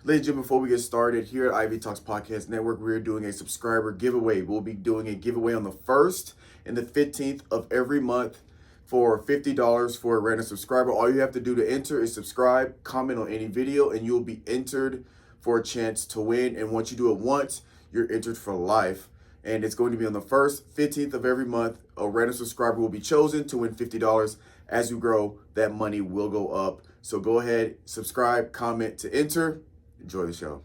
Ladies and gentlemen, before we get started, here at Ivy Talks Podcast Network, we're doing a subscriber giveaway. We'll be doing a giveaway on the 1st and the 15th of every month for $50 for a random subscriber. All you have to do to enter is subscribe, comment on any video, and you'll be entered for a chance to win. And once you do it once, you're entered for life. And it's going to be on the 1st, 15th of every month. A random subscriber will be chosen to win $50. As you grow, that money will go up. So go ahead, subscribe, comment to enter. Enjoy the show.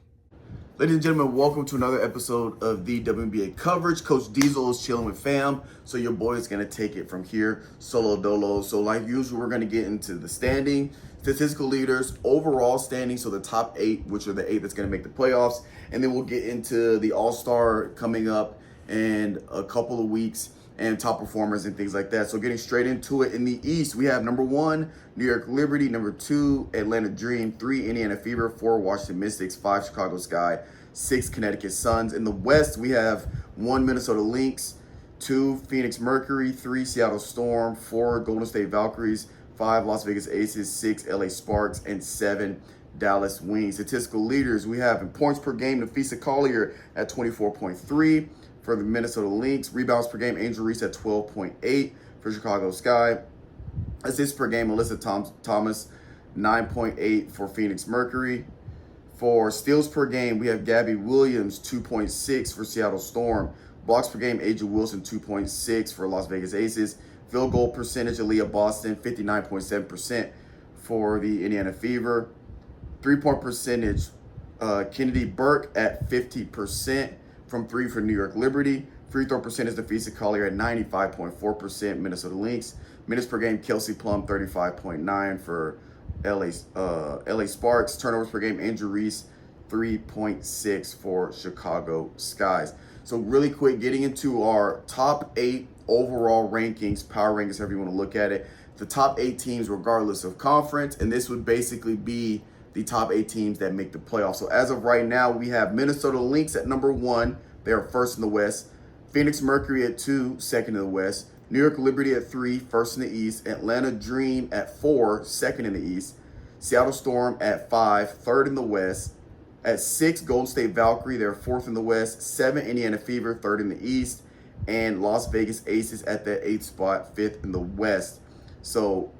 Ladies and gentlemen, welcome to another episode of the WNBA coverage. Coach Diesel is chilling with fam, so your boy is going to take it from here, solo dolo. So like usual, we're going to get into the standing, statistical leaders, overall standing, so the top 8, which are the 8 that's going to make the playoffs. And then we'll get into the All-Star coming up in a couple of weeks and top performers and things like that. So getting straight into it, in the East, we have number 1, New York Liberty, number 2, Atlanta Dream, 3, Indiana Fever, 4, Washington Mystics, 5, Chicago Sky, 6, Connecticut Suns. In the West, we have 1, Minnesota Lynx, 2, Phoenix Mercury, 3, Seattle Storm, 4, Golden State Valkyries, 5, Las Vegas Aces, 6, LA Sparks, and 7, Dallas Wings. Statistical leaders, we have in points per game, Nafisa Collier at 24.3. For the Minnesota Lynx, rebounds per game, Angel Reese at 12.8 for Chicago Sky. Assists per game, Alyssa Thomas, 9.8 for Phoenix Mercury. For steals per game, we have Gabby Williams, 2.6 for Seattle Storm. Blocks per game, Aja Wilson, 2.6 for Las Vegas Aces. Field goal percentage, Aaliyah Boston, 59.7% for the Indiana Fever. Three-point percentage, Kennedy Burke at 50%. From 3 for New York Liberty. Free throw percentage, Nafisa Collier at 95.4%, Minnesota Lynx. Minutes per game, Kelsey Plum, 35.9 for LA Sparks. Turnovers per game, Andrew Reese, 3.6 for Chicago Skies. So really quick, getting into our top 8 overall rankings, power rankings, however you want to look at it. The top 8 teams regardless of conference, and this would basically be the top 8 teams that make the playoffs. So as of right now, we have Minnesota Lynx at number 1. They are first in the West. Phoenix Mercury at 2, second in the West. New York Liberty at 3, first in the East. Atlanta Dream at 4, second in the East. Seattle Storm at 5, third in the West. At 6, Golden State Valkyrie, they're 4th in the West. 7, Indiana Fever, 3rd in the East. And Las Vegas Aces at the 8th spot, 5th in the West. So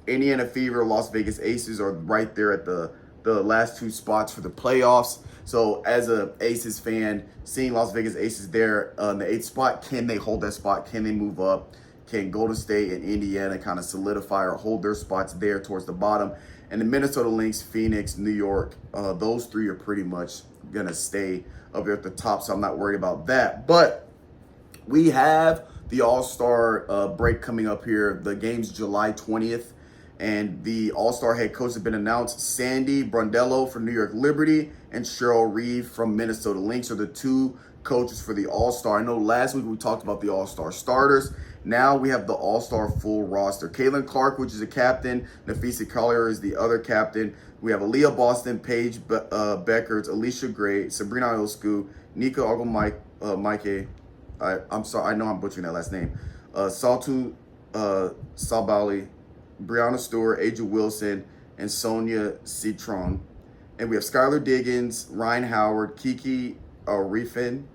Indiana Fever, Las Vegas Aces are right there at the last 2 spots for the playoffs. So as a Aces fan, seeing Las Vegas Aces there in the 8th spot, can they hold that spot? Can they move up? Can Golden State and Indiana kind of solidify or hold their spots there towards the bottom? And the Minnesota Lynx, Phoenix, New York, those 3 are pretty much going to stay up there at the top, so I'm not worried about that. But we have the All-Star break coming up here. The game's July 20th. And the All-Star head coach has been announced. Sandy Brondello for New York Liberty and Cheryl Reeve from Minnesota Lynx are the 2 coaches for the All-Star. I know last week we talked about the All-Star starters. Now we have the All-Star full roster. Caitlin Clark, which is a captain. Nafisa Collier is the other captain. We have Aaliyah Boston, Paige Beckerts, Alicia Gray, Sabrina Ioscu, Nika Oglemike. I'm sorry, I know I'm butchering that last name. Saltu Sabali, Brianna Stewart, Aja Wilson, and Sonia Citron. And we have Skylar Diggins, Ryan Howard, Kiki Riefin,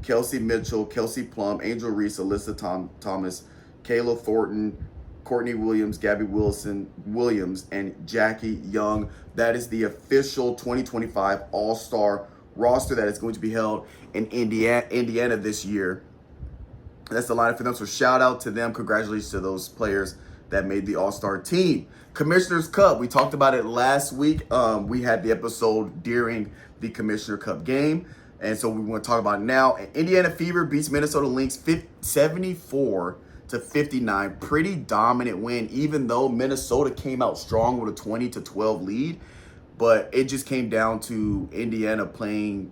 Kelsey Mitchell, Kelsey Plum, Angel Reese, Alyssa Thomas, Kayla Thornton, Courtney Williams, Gabby Williams, and Jackie Young. That is the official 2025 All-Star roster that is going to be held in Indiana this year. That's the lineup for them. So shout out to them. Congratulations to those players that made the All-Star team. Commissioner's Cup, we talked about it last week. We had the episode during the Commissioner Cup game, and so we want to talk about it now. Indiana Fever beats Minnesota Lynx 74-59. Pretty dominant win, even though Minnesota came out strong with a 20-12 lead. But it just came down to Indiana playing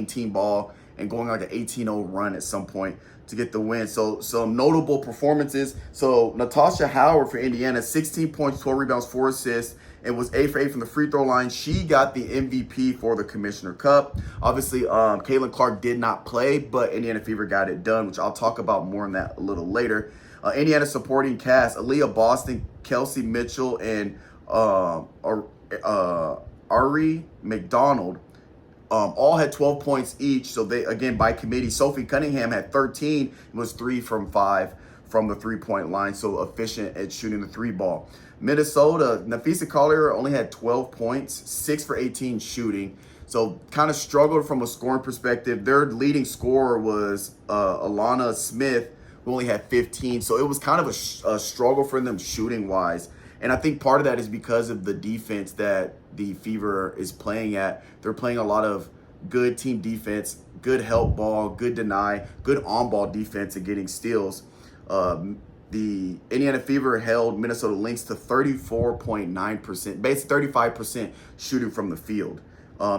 team ball and going like an 18-0 run at some point to get the win. So some notable performances. So Natasha Howard for Indiana, 16 points, 12 rebounds, 4 assists, and was 8 for 8 from the free throw line. She got the MVP for the Commissioner Cup. Obviously, Caitlin Clark did not play, but Indiana Fever got it done, which I'll talk about more on that a little later. Indiana supporting cast, Aaliyah Boston, Kelsey Mitchell, and Ari McDonald, all had 12 points each. So they, again, by committee, Sophie Cunningham had 13, was 3 from 5 from the three-point line, so efficient at shooting the three ball. Minnesota, Nafisa Collier only had 12 points, 6 for 18 shooting. So kind of struggled from a scoring perspective. Their leading scorer was Alana Smith, who only had 15. So it was kind of a struggle for them shooting-wise. And I think part of that is because of the defense that the Fever is playing at. They're playing a lot of good team defense, good help ball, good deny, good on-ball defense and getting steals. The Indiana Fever held Minnesota Lynx to 34.9%, basically 35% shooting from the field.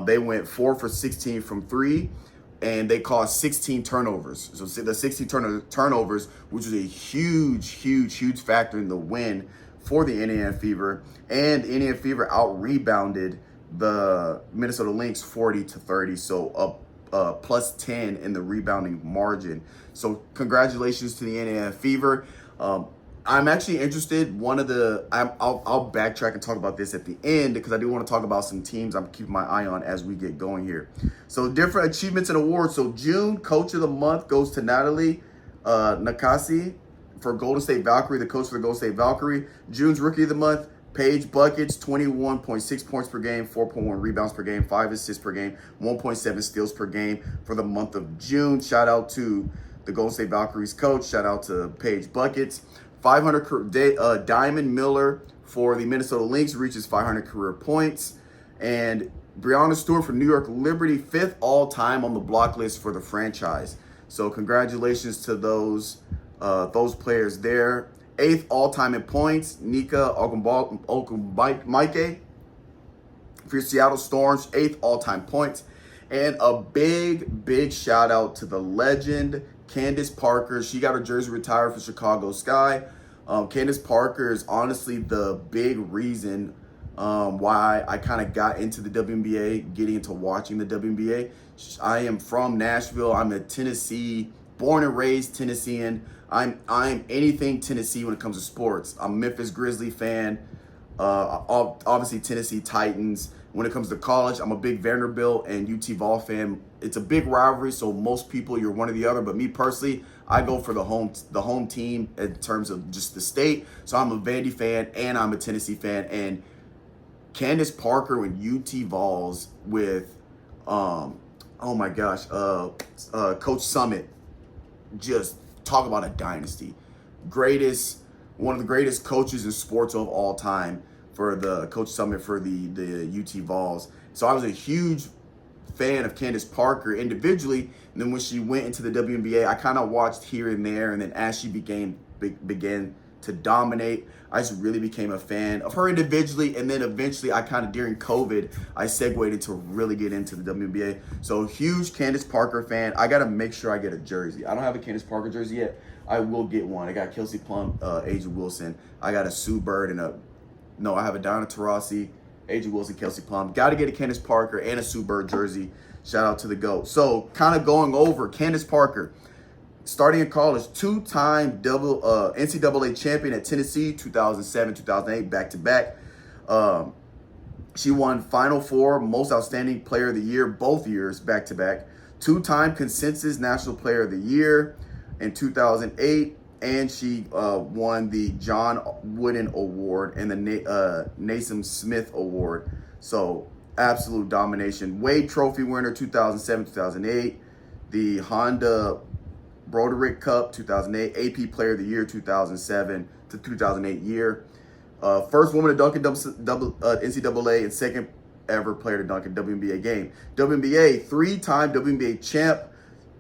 They went 4 for 16 from 3, and they caused 16 turnovers. So the 16 turnovers, which was a huge factor in the win for the Indiana Fever. And the Indiana Fever out-rebounded the Minnesota Lynx 40-30, so up plus 10 in the rebounding margin. So congratulations to the Indiana Fever. I'm actually interested. I'll backtrack and talk about this at the end because I do want to talk about some teams I'm keeping my eye on as we get going here. So different achievements and awards. So June Coach of the Month goes to Natalie Nakasi for Golden State Valkyrie, the coach for the Golden State Valkyrie. June's Rookie of the Month, Paige Buckets, 21.6 points per game, 4.1 rebounds per game, 5 assists per game, 1.7 steals per game for the month of June. Shout out to the Golden State Valkyries coach. Shout out to Paige Buckets. 500 Diamond Miller for the Minnesota Lynx reaches 500 career points. And Breonna Stewart for New York Liberty, 5th all-time on the block list for the franchise. So congratulations to those players there. 8th all-time in points, Nika Ogunmaike for Seattle Storms, 8th all-time points. And a big shout out to the legend, Candace Parker. She got her jersey retired for Chicago Sky. Candace Parker is honestly the big reason why I kind of got into the WNBA, getting into watching the WNBA. I am from Nashville. I'm a Tennessee, born and raised Tennessean. I'm anything Tennessee when it comes to sports. I'm a Memphis Grizzly fan. Obviously Tennessee Titans. When it comes to college, I'm a big Vanderbilt and UT Vol fan. It's a big rivalry, so most people you're one or the other. But me personally, I go for the home team in terms of just the state. So I'm a Vandy fan and I'm a Tennessee fan. And Candace Parker and UT Vols with, Coach Summit, just talk about a dynasty. One of the greatest coaches in sports of all time for the Coach Summit for the UT Vols. So I was a huge fan of Candace Parker individually, and then when she went into the WNBA, I kind of watched here and there, and then as she began to dominate, I just really became a fan of her individually, and then eventually I kind of, during COVID, I segued into really get into the WNBA. So huge Candace Parker fan. I got to make sure I get a jersey. I don't have a Candace Parker jersey yet. I will get one. I got Kelsey Plum, Aja Wilson. I got a Sue Bird and I have a Diana Taurasi, Aja Wilson, Kelsey Plum. Got to get a Candace Parker and a Sue Bird jersey. Shout out to the GOAT. So kind of going over Candace Parker. Starting in college, two-time NCAA champion at Tennessee, 2007, 2008, back-to-back. She won Final Four, Most Outstanding Player of the Year, both years, back-to-back. Two-time Consensus National Player of the Year in 2008. And she won the John Wooden Award and the Naismith Smith Award. So absolute domination. Wade Trophy winner 2007, 2008. The Honda Broderick Cup 2008. AP Player of the Year 2007 to 2008 year. First woman to dunk in NCAA and second ever player to dunk in WNBA game. WNBA, three-time WNBA champ.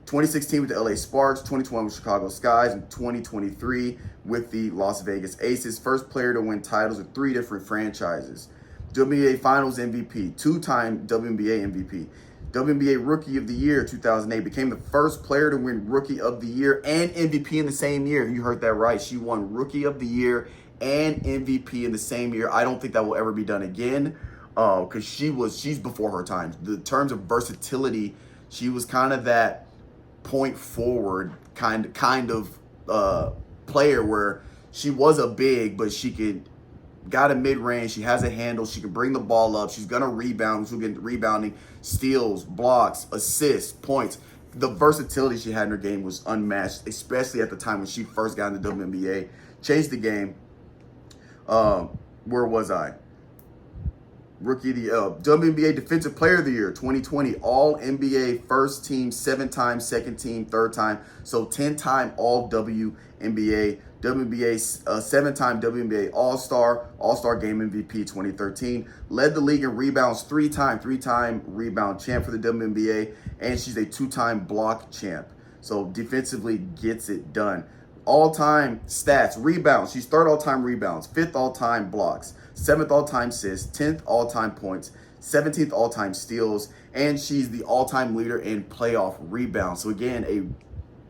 2016 with the LA Sparks, 2021 with Chicago Skies, and 2023 with the Las Vegas Aces. First player to win titles with 3 different franchises. WNBA Finals MVP, 2-time WNBA MVP. WNBA Rookie of the Year 2008, became the first player to win Rookie of the Year and MVP in the same year. You heard that right. She won Rookie of the Year and MVP in the same year. I don't think that will ever be done again because she's before her time. The terms of versatility, she was kind of that point forward kind of player where she was a big, but she could got a mid-range. She has a handle. She can bring the ball up. She's going to rebound. She'll get rebounding, steals, blocks, assists, points. The versatility she had in her game was unmatched, especially at the time when she first got into WNBA. Changed the game. Where was I? Rookie of the WNBA Defensive Player of the Year 2020, All NBA first team, 7-time, second team, third time, so 10-time All WNBA, 7-time WNBA All-Star Game MVP 2013, led the league in rebounds, three-time rebound champ for the WNBA, and she's a 2-time block champ. So defensively gets it done. All-time stats, rebounds. She's 3rd all-time rebounds, 5th all-time blocks, 7th all-time assists, 10th all-time points, 17th all-time steals, and she's the all-time leader in playoff rebounds. So again, a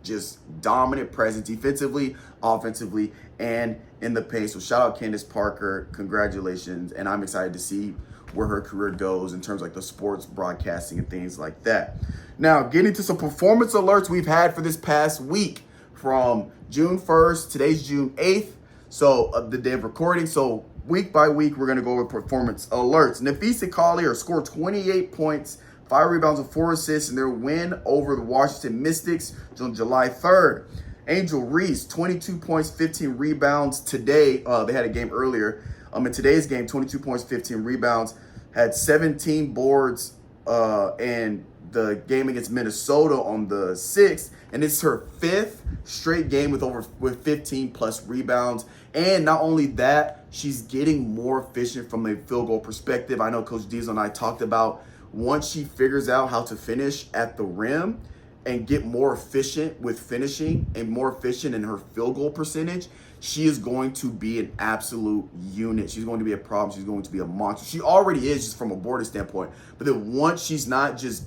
just dominant presence defensively, offensively, and in the paint. So shout out Candace Parker. Congratulations. And I'm excited to see where her career goes in terms of like the sports broadcasting and things like that. Now, getting to some performance alerts we've had for this past week. From June 1st, today's June 8th, so the day of recording. So week by week, we're going to go over performance alerts. Nafisa Collier scored 28 points, 5 rebounds and 4 assists in their win over the Washington Mystics on July 3rd. Angel Reese, 22 points, 15 rebounds today. They had a game earlier. In today's game, 22 points, 15 rebounds, had 17 boards and the game against Minnesota on the 6th, and it's her 5th straight game with 15 plus rebounds. And not only that, she's getting more efficient from a field goal perspective. I know Coach Diesel and I talked about once she figures out how to finish at the rim and get more efficient with finishing and more efficient in her field goal percentage, she is going to be an absolute unit. She's going to be a problem. She's going to be a monster. She already is just from a boarding standpoint. But then once she's not just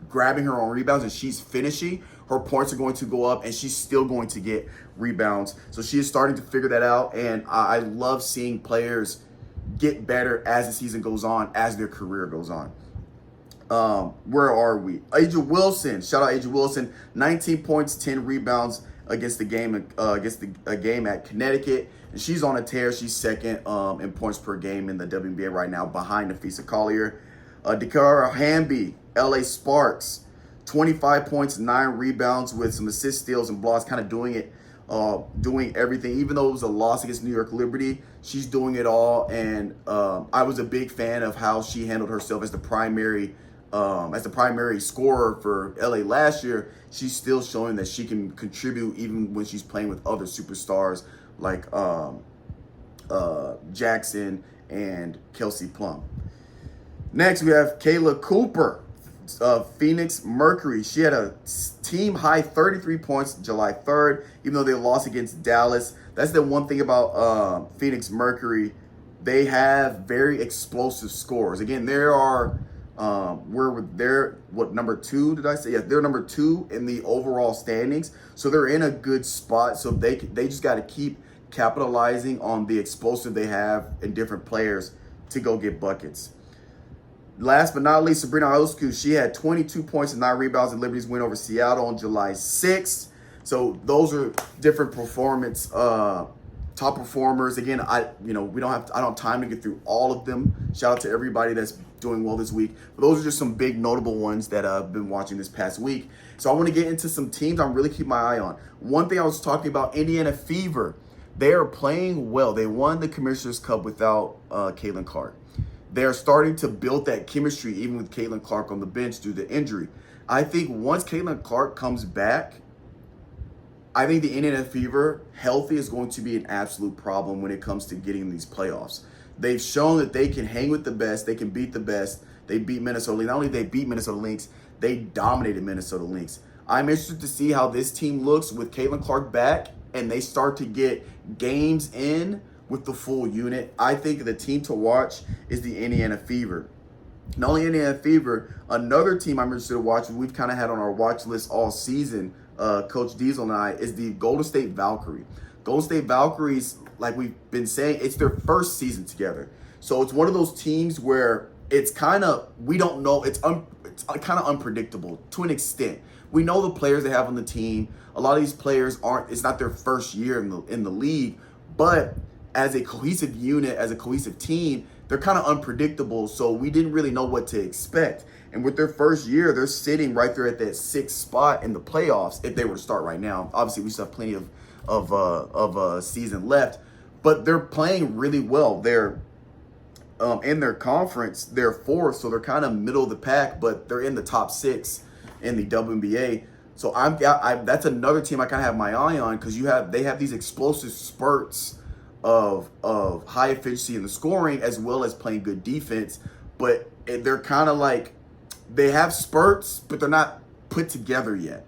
grabbing her own rebounds and she's finishing, her points are going to go up and she's still going to get rebounds. So she is starting to figure that out, and I love seeing players get better as the season goes on, as their career goes on. Where are we? Aja Wilson, shout out Aja Wilson, 19 points, 10 rebounds against a game at Connecticut, and she's on a tear. She's 2nd in points per game in the WNBA right now, behind Nafisa Collier. Dakara Hamby, LA Sparks, 25 points, 9 rebounds with some assist, steals, and blocks, kind of doing everything. Even though it was a loss against New York Liberty, she's doing it all. And I was a big fan of how she handled herself as the primary scorer for LA last year. She's still showing that she can contribute even when she's playing with other superstars like Jackson and Kelsey Plum. Next, we have Kayla Cooper, Phoenix Mercury. She had a team high 33 points July 3rd, even though they lost against Dallas. That's the one thing about Phoenix Mercury. They have very explosive scores. Again, they're number 2, did I say? Yeah, they're number 2 in the overall standings. So they're in a good spot. So they just got to keep capitalizing on the explosive they have in different players to go get buckets. Last but not least, Sabrina Ionescu, she had 22 points and 9 rebounds in Liberty's win over Seattle on July 6th. So those are different performance, top performers. Again, I don't have time to get through all of them. Shout out to everybody that's doing well this week. But those are just some big notable ones that I've been watching this past week. So I want to get into some teams I'm really keeping my eye on. One thing I was talking about, Indiana Fever. They are playing well. They won the Commissioner's Cup without Caitlin Clark. They're starting to build that chemistry even with Caitlin Clark on the bench due to injury. I think once Caitlin Clark comes back, I think the Indiana Fever healthy is going to be an absolute problem when it comes to getting these playoffs. They've shown that they can hang with the best. They can beat the best. They beat Minnesota Lynx. Not only did they beat Minnesota Lynx, they dominated Minnesota Lynx. I'm interested to see how this team looks with Caitlin Clark back and they start to get games in with the full unit. I think the team to watch is the Indiana Fever. Not only Indiana Fever, another team I'm interested in watching, we've kind of had on our watch list all season, Coach Diesel and I, is the Golden State Valkyrie. Golden State Valkyries, like we've been saying, it's their first season together. So it's one of those teams where it's kind of, we don't know, it's kind of unpredictable to an extent. We know the players they have on the team. A lot of these players it's not their first year in the league, but as a cohesive unit, as a cohesive team, they're kind of unpredictable. So we didn't really know what to expect. And with their first year, they're sitting right there at that 6th spot in the playoffs if they were to start right now. Obviously, we still have plenty of season left, but they're playing really well. They're in their conference, they're 4th, so they're kind of middle of the pack, but they're in the top 6 in the WNBA. So that's another team I kind of have my eye on, because they have these explosive spurts of high efficiency in the scoring as well as playing good defense, but they're kind of like, they have spurts, but they're not put together yet.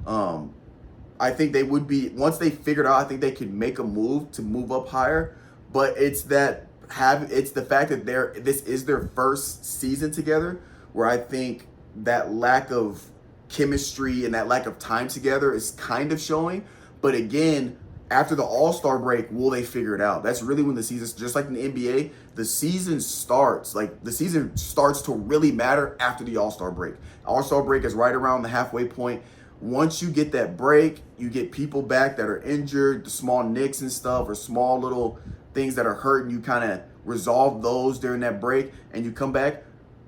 I think they would be, once they figured out, I think they could make a move to move up higher, but it's the fact that this is their first season together, where I think that lack of chemistry and that lack of time together is kind of showing. But again, after the All-Star break, will they figure it out? That's really when the season, just like in the NBA, the season starts. Like, the season starts to really matter after the All-Star break. All-Star break is right around the halfway point. Once you get that break, you get people back that are injured, the small nicks and stuff, or small little things that are hurting. You kind of resolve those during that break, and you come back.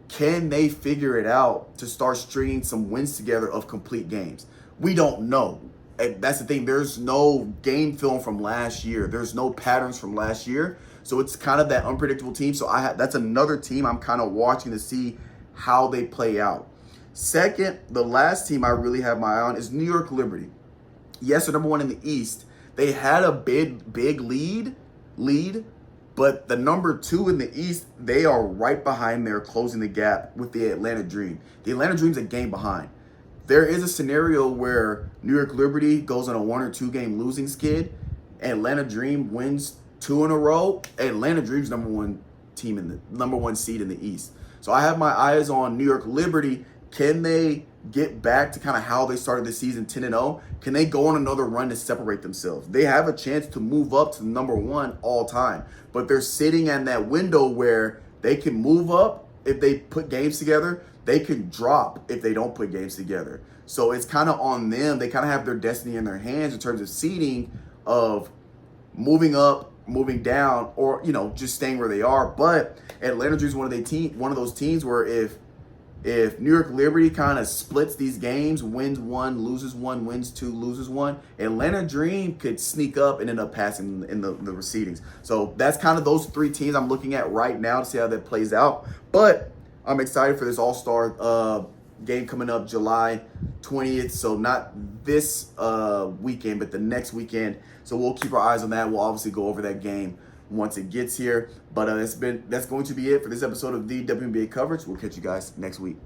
Can they figure it out to start stringing some wins together of complete games? We don't know. And that's the thing. There's no game film from last year. There's no patterns from last year. So it's kind of that unpredictable team. So that's another team I'm kind of watching to see how they play out. Second, the last team I really have my eye on is New York Liberty. Yes, they're number 1 in the East. They had a big lead, but the number 2 in the East, they are right behind there, closing the gap with the Atlanta Dream. The Atlanta Dream's a game behind. There is a scenario where New York Liberty goes on a 1 or 2 game losing skid, and Atlanta Dream wins 2 in a row. Atlanta Dream's number 1 seed in the East. So I have my eyes on New York Liberty. Can they get back to kind of how they started the season, 10-0? Can they go on another run to separate themselves? They have a chance to move up to number 1 all time, but they're sitting in that window where they can move up if they put games together. They can drop if they don't put games together. So it's kind of on them. They kind of have their destiny in their hands in terms of seeding, of moving up, moving down, or just staying where they are. But Atlanta Dream's one of those teams where if New York Liberty kind of splits these games, wins 1, loses 1, wins 2, loses 1, Atlanta Dream could sneak up and end up passing in the proceedings. So that's kind of those 3 teams I'm looking at right now to see how that plays out. But I'm excited for this All-Star game coming up July 20th. So not this weekend, but the next weekend. So we'll keep our eyes on that. We'll obviously go over that game once it gets here. But that's going to be it for this episode of the WNBA coverage. We'll catch you guys next week.